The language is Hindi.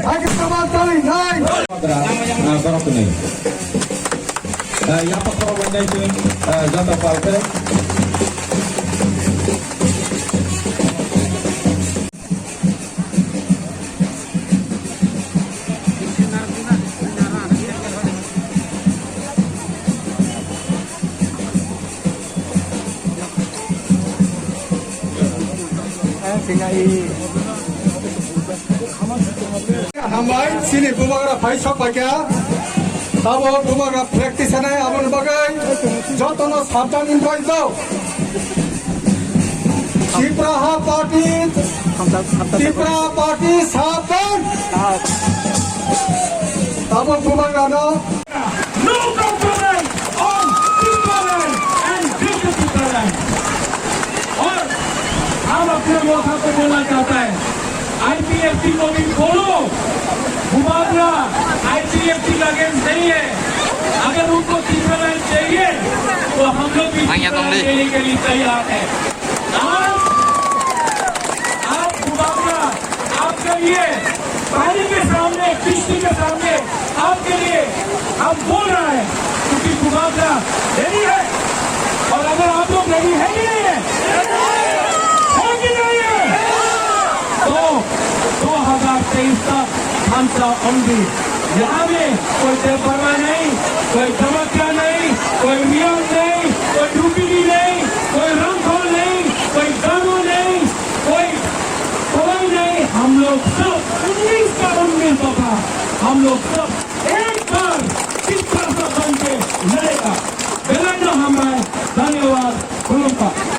Yang pertama itu Zata Partai. Hambai sini bumagra paisok baca. Tabo bumagra practice na amon bagai. Jotono sabjan invite do. Tipraha party sabjan. Tabo bumagra no. No compromise on Timberland and Timberland. और हम अपने मौका को बोलना चाहता है आईपीएफटी को भी खोलो मुबादला आईपीएफटी का अगेंस्ट नहीं है अगर उनको Timberland चाहिए तो हम लोग भी Timberland देने के लिए तैयार हैं आज मुबादला आपके लिए पानी के सामने किश्ती के सामने आपके लिए हम बोल रहे हैं क्योंकि मुबादला रेडी है और अगर आप लोग रेडी है कि नहीं है तो 2023 तक हमसा उम्मीद यहाँ में कोई परवाह नहीं कोई धमका नहीं कोई नियम नहीं कोई डुबी नहीं कोई रंगों नहीं कोई गानों नहीं कोई नहीं हम लोग सब 19 का 19 दफा हम लोग सब एक बार किस तरह बन के लड़ेगा धन्यवाद।